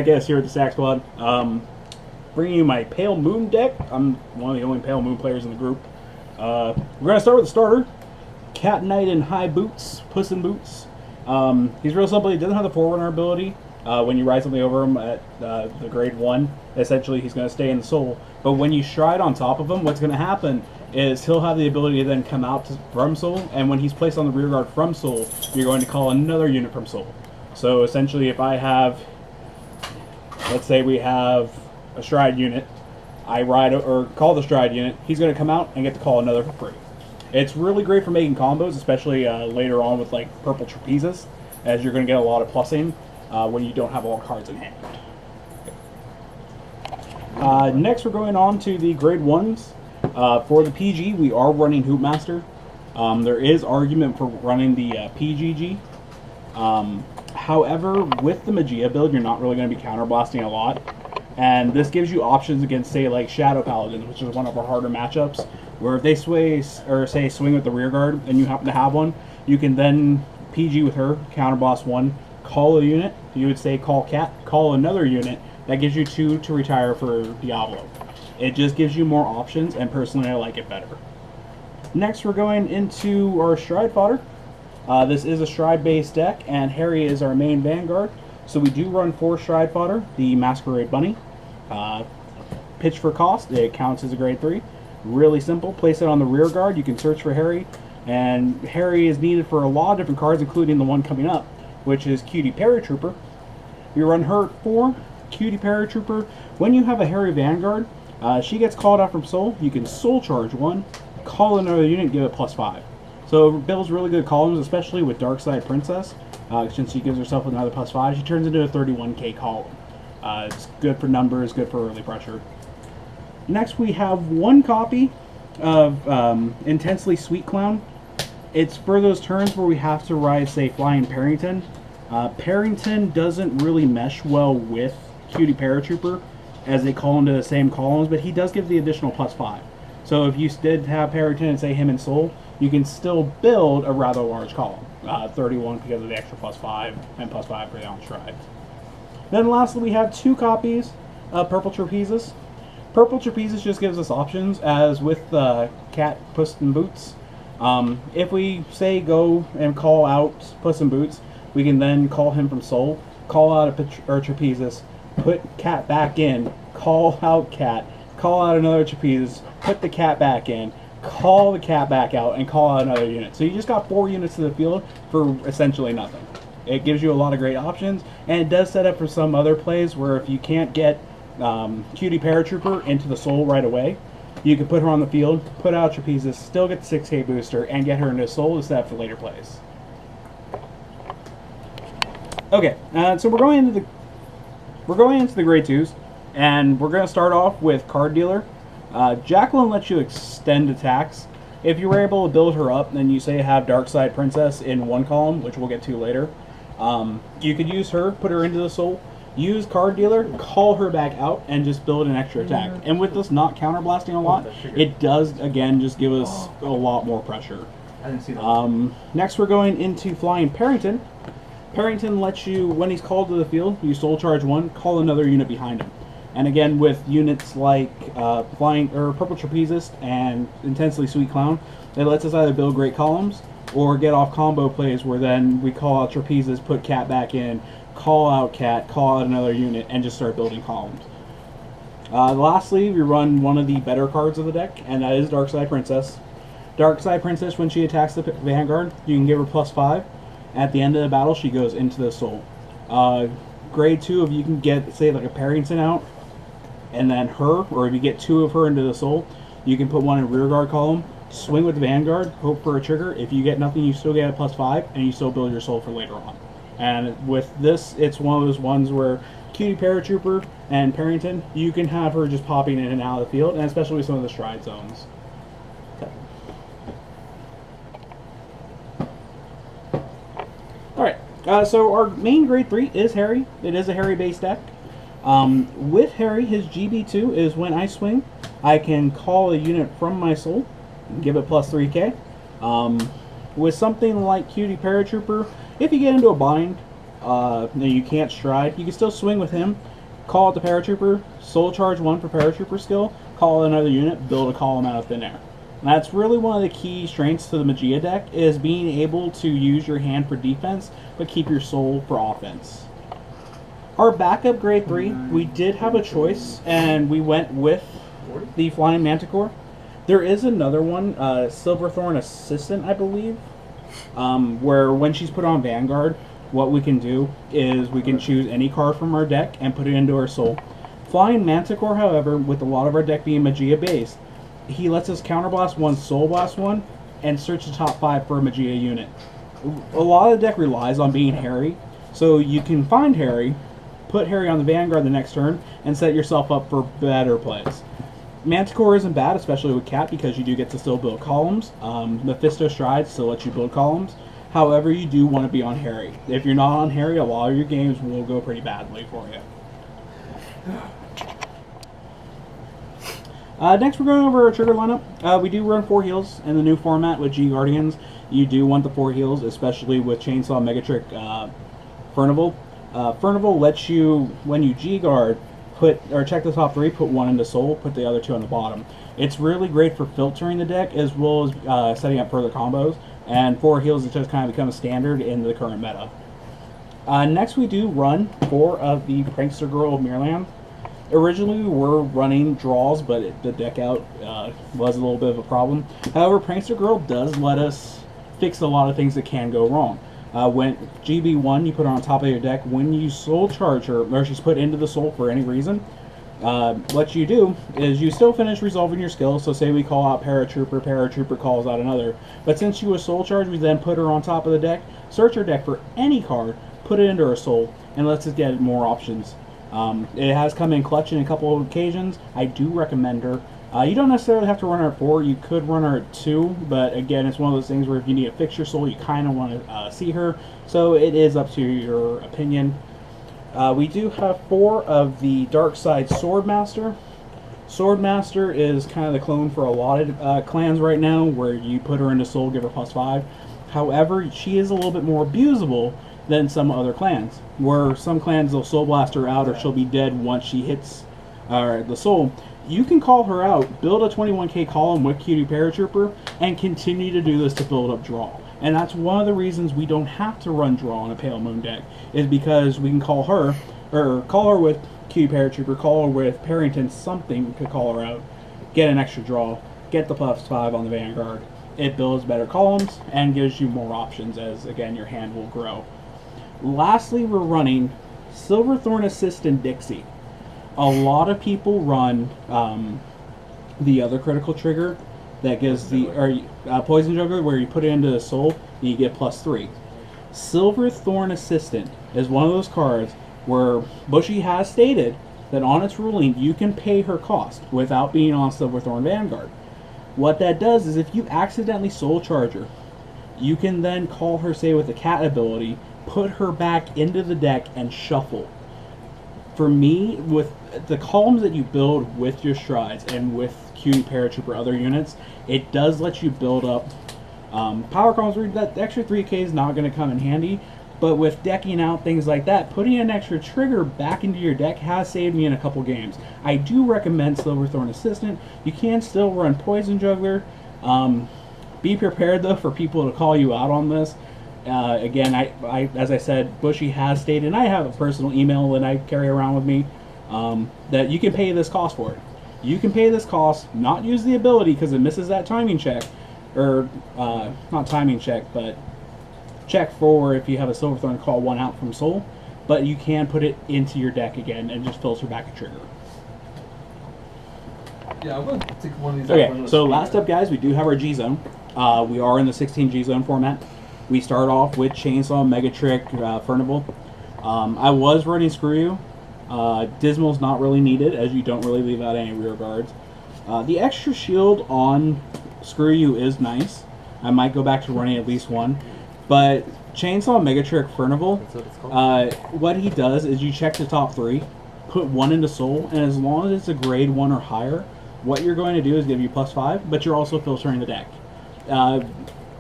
Vegas here at the Stack Squad. Bringing you my Pale Moon deck. I'm one of the only Pale Moon players in the group. We're going to start with the starter. Cat Knight in high boots, Puss in Boots. He's real simple. He doesn't have the Forerunner ability. When you ride something over him at the grade 1, essentially he's going to stay in the soul. But when you stride on top of him, what's going to happen is he'll have the ability to then come out from soul, and when he's placed on the rear guard from soul, you're going to call another unit from soul. So essentially, if I have, let's say we have a stride unit, I ride or call the stride unit, he's going to come out and get to call another for free. It's really great for making combos, especially later on with like purple trapezes, as you're going to get a lot of plussing when you don't have all cards in hand. Next, we're going on to the grade 1s. For the PG, we are running Hoopmaster. There is argument for running the PGG. However, with the Magia build, you're not really going to be counterblasting a lot. And this gives you options against, say, like Shadow Paladins, which is one of our harder matchups, where if they sway, or say swing with the rear guard, and you happen to have one, you can then PG with her, counterblast one, call a unit, you would say call Cat, call another unit, that gives you 2 to retire for Diablo. It just gives you more options, and personally I like it better. Next we're going into our Stride fodder. This is a Stride-based deck, and Harry is our main Vanguard. So we do run 4 Stride fodder, the Masquerade Bunny. Pitch for cost, it counts as a grade 3. Really simple, place it on the rear guard, you can search for Harry, and Harry is needed for a lot of different cards, including the one coming up, which is Cutie Paratrooper. We run her at 4, Cutie Paratrooper. When you have a Harry Vanguard, she gets called out from Soul, you can Soul Charge one, call another unit, give it +5. So it builds really good columns, especially with Darkside Princess. Since she gives herself another +5, she turns into a 31k column. It's good for numbers, good for early pressure. Next we have 1 copy of Intensely Sweet Clown. It's for those turns where we have to ride, say, Flying Parrington. Parrington doesn't really mesh well with Cutie Paratrooper, as they call into the same columns, but he does give the additional +5. So if you did have Parrington and say him and Soul, you can still build a rather large column. 31 because of the extra +5 and +5 for the on stride. Then lastly, we have 2 copies of Purple Trapezes. Purple Trapezes just gives us options, as with Cat, Puss in Boots. If we say go and call out Puss in Boots, we can then call him from Soul, call out a Trapezes, put Cat back in, call out Cat, call out another Trapezes, put the Cat back in, call the Cat back out, and call out another unit. So you just got 4 units to the field for essentially nothing. It gives you a lot of great options, and it does set up for some other plays where if you can't get Cutie Paratrooper into the Soul right away, you can put her on the field, put out Trapezes, still get the 6k booster, and get her into Soul to set up for later plays. Okay, so we're going into the grade 2s, and we're going to start off with Card Dealer. Jacqueline lets you extend attacks. If you were able to build her up, then you say have Darkside Princess in 1 column, which we'll get to later. You could use her, put her into the Soul, use Card Dealer, call her back out, and just build an extra attack. And with this not counterblasting a lot, it does, again, just give us a lot more pressure. I didn't see that. Next we're going into Flying Parrington. Parrington lets you, when he's called to the field, you Soul Charge 1, call another unit behind him. And again, with units like Flying or Purple Trapezist and Intensely Sweet Clown, it lets us either build great columns or get off combo plays where then we call out Trapezist, put Cat back in, call out Cat, call out another unit, and just start building columns. Lastly, we run one of the better cards of the deck, and that is Darkside Princess. Darkside Princess, when she attacks the Vanguard, you can give her +5. At the end of the battle, she goes into the Soul. Grade 2, if you can get, say, like a Parrington out, and then her, or if you get 2 of her into the Soul, you can put 1 in rear guard column, swing with the Vanguard, hope for a trigger. If you get nothing, you still get a +5, and you still build your Soul for later on. And with this, it's one of those ones where Cutie Paratrooper and Parrington, you can have her just popping in and out of the field, and especially with some of the stride zones. Okay. Alright, so our main grade 3 is Harry. It is a Harry-based deck. With Harry, his GB2 is when I swing, I can call a unit from my Soul and give it +3k. With something like Cutie Paratrooper, if you get into a bind, you can't stride, you can still swing with him, call out the Paratrooper, Soul Charge 1 for Paratrooper skill, call out another unit, build a column out of thin air. And that's really one of the key strengths to the Magia deck, is being able to use your hand for defense, but keep your soul for offense. Our backup grade 3, we did have a choice, and we went with the Flying Manticore. There is another one, Silverthorn Assistant, I believe, where when she's put on Vanguard, what we can do is we can choose any card from our deck and put it into our soul. Flying Manticore, however, with a lot of our deck being Magia based, he lets us counterblast 1, soul blast 1, and search the top 5 for a Magia unit. A lot of the deck relies on being Harry, so you can find Harry, put Harry on the Vanguard the next turn, and set yourself up for better plays. Manticore isn't bad, especially with Cat, because you do get to still build columns. Mephisto Stride still lets you build columns. However, you do want to be on Harry. If you're not on Harry, a lot of your games will go pretty badly for you. Next, we're going over our trigger lineup. We do run 4 heals in the new format with G Guardians. You do want the 4 heals, especially with Chainsaw Megatrick Furnival. Furnival lets you, when you G Guard, check the top 3, put 1 into Soul, put the other 2 on the bottom. It's really great for filtering the deck as well as setting up further combos. And 4 heals has just kind of become a standard in the current meta. Next, we do run 4 of the Prankster Girl of Mirland. Originally, we were running draws, but the deck out was a little bit of a problem. However, Prankster Girl does let us fix a lot of things that can go wrong. When GB1, you put her on top of your deck. When you soul charge her, or she's put into the soul for any reason, what you do is you still finish resolving your skill. So say we call out Paratrooper, Paratrooper calls out another. But since she was soul charged, we then put her on top of the deck, search her deck for any card, put it into her soul, and lets us get more options. It has come in clutch in a couple of occasions. I do recommend her. You don't necessarily have to run her at 4. You could run her at 2, but again, it's one of those things where if you need to fix your soul, you kind of want to see her. So it is up to your opinion. We do have 4 of the Dark Side Swordmaster. Swordmaster is kind of the clone for a lot of clans right now, where you put her into soul, give her +5. However, she is a little bit more abusable than some other clans, where some clans will soul blast her out or she'll be dead once she hits the soul. You can call her out, build a 21k column with Cutie Paratrooper, and continue to do this to build up draw. And that's one of the reasons we don't have to run draw on a Pale Moon deck, is because we can call her with Cutie Paratrooper, call her with Parrington, something to call her out, get an extra draw, get the +5 on the Vanguard. It builds better columns and gives you more options as, again, your hand will grow. Lastly, we're running Silverthorn Assistant Dixie. A lot of people run the other critical trigger that gives the Poison Juggler, where you put it into the soul and you get +3. Silverthorn Assistant is one of those cards where Bushy has stated that on its ruling you can pay her cost without being on Silverthorn Vanguard. What that does is if you accidentally soul charge her, you can then call her, say with the Cat ability, put her back into the deck and shuffle. For me, with the columns that you build with your strides and with Cutie Paratrooper other units, it does let you build up power columns where that extra 3k is not going to come in handy. But with decking out things like that, putting an extra trigger back into your deck has saved me in a couple games. I do recommend Silverthorn Assistant. You can still run Poison Juggler. Be prepared though for people to call you out on this. Again, I as I said, Bushy has stated, and I have a personal email that I carry around with me, that you can pay this cost for it. You can pay this cost, not use the ability because it misses that timing check, or not timing check, but check for if you have a Silverthorn call 1 out from Soul, but you can put it into your deck again and just filter back a trigger. Yeah, I'm going to take one of these. Okay, so last up, guys, we do have our G-Zone. We are in the 16 G-Zone format. We start off with Chainsaw, Megatrick, Furnival. I was running Screw You. Dismal's not really needed, as you don't really leave out any rear guards. The extra shield on Screw You is nice. I might go back to running at least one. But Chainsaw, Megatrick, Furnival, what he does is you check the top 3, put 1 into Soul, and as long as it's a grade 1 or higher, what you're going to do is give you +5, but you're also filtering the deck.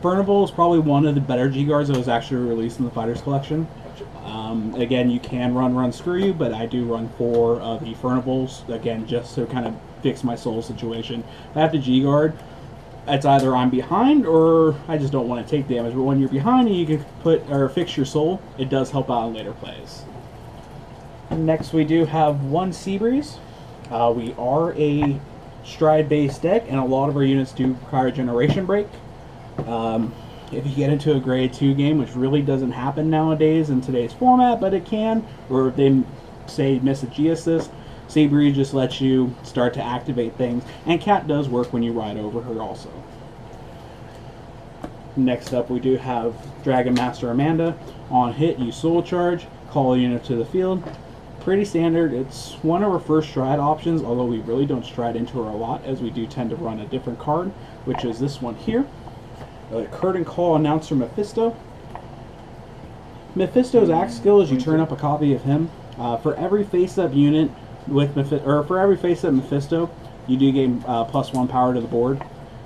Furnival is probably one of the better G-Guards that was actually released in the Fighters Collection. Again, you can run Screw You, but I do run 4 of the Furnivals, again, just to kind of fix my soul situation. If I have to G-Guard, it's either I'm behind or I just don't want to take damage. But when you're behind and you can put or fix your soul, it does help out in later plays. Next, we do have 1 Seabreeze. We are a stride-based deck, and a lot of our units do require Generation Break. If you get into a grade 2 game, which really doesn't happen nowadays in today's format, but it can, or if they say miss a G-Assist, Seabreeze just lets you start to activate things, and Cat does work when you ride over her also. Next up, we do have Dragon Master Amanda. On hit, you Soul Charge, call a unit to the field. Pretty standard. It's one of our first stride options, although we really don't stride into her a lot, as we do tend to run a different card, which is this one here. Curtain Call Announcer Mephisto. Mephisto's axe skill is you turn up a copy of him. For every face-up unit with for every face-up Mephisto, you do gain +1 power to the board.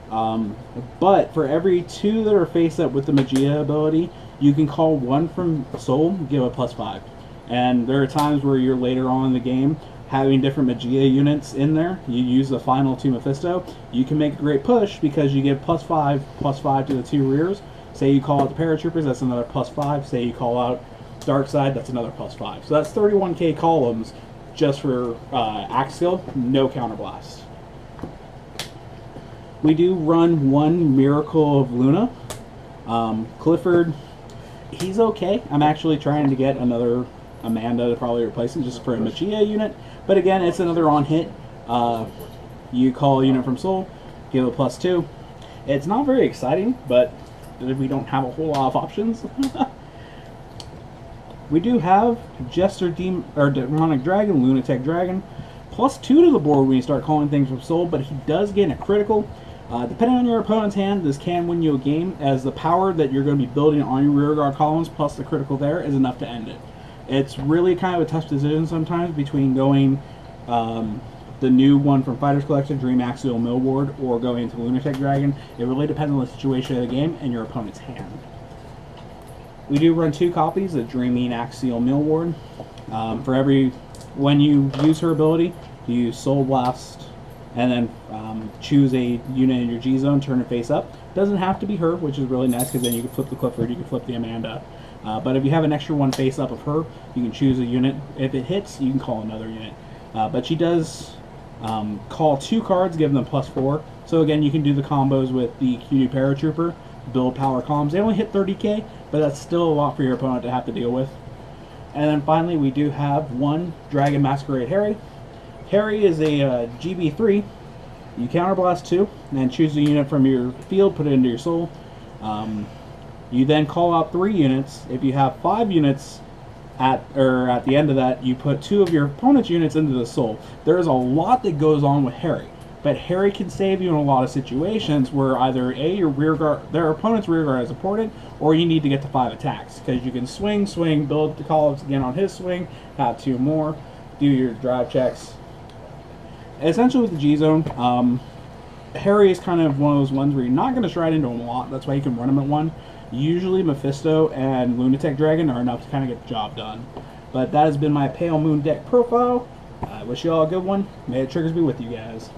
But for every 2 that are face-up with the Magia ability, you can call 1 from Soul, give a +5. And there are times where you're later on in the game having different Magia units in there. You use the final 2 Mephisto. You can make a great push because you give +5 to the 2 rears. Say you call out the Paratroopers, that's another +5. Say you call out Darkside, that's another +5. So that's 31k columns just for axe skill, no counterblast. We do run 1 Miracle of Luna. Clifford, he's okay. I'm actually trying to get another Amanda to probably replace him just for a Magia unit. But again, it's another on hit. You call a unit from Soul, give a +2. It's not very exciting, but we don't have a whole lot of options. We do have Jester Demonic Dragon, Lunatic Dragon, +2 to the board when you start calling things from Soul, but he does gain a critical. Depending on your opponent's hand, this can win you a game, as the power that you're going to be building on your rearguard columns plus the critical there is enough to end it. It's really kind of a tough decision sometimes between going the new one from Fighters Collection, Dream Axial Millward, or going to Lunatic Dragon. It really depends on the situation of the game and your opponent's hand. We do run 2 copies of Dreaming Axial Millward. When you use her ability, you use Soul Blast, and then choose a unit in your G zone, turn it face up. Doesn't have to be her, which is really nice because then you can flip the Clifford, you can flip the Amanda. But if you have an extra 1 face up of her, you can choose a unit. If it hits, you can call another unit. But she does call 2 cards, give them +4. So again, you can do the combos with the Q2 Paratrooper, build power columns. They only hit 30k, but that's still a lot for your opponent to have to deal with. And then finally, we do have 1 Dragon Masquerade Harry. Harry is a GB3. You counterblast 2, and then choose a unit from your field, put it into your soul. You then call out 3 units. If you have 5 units at the end of that, you put 2 of your opponent's units into the soul. There is a lot that goes on with Harry, but Harry can save you in a lot of situations where either your rearguard, their opponent's rearguard is important, or you need to get to 5 attacks because you can swing, build the columns again on his swing, have 2 more, do your drive checks. Essentially with the G-Zone, Harry is kind of one of those ones where you're not going to stride into him a lot. That's why you can run him at 1. Usually Mephisto and Lunatic Dragon are enough to kind of get the job done. But that has been my Pale Moon deck profile. I wish you all a good one. May the triggers be with you guys.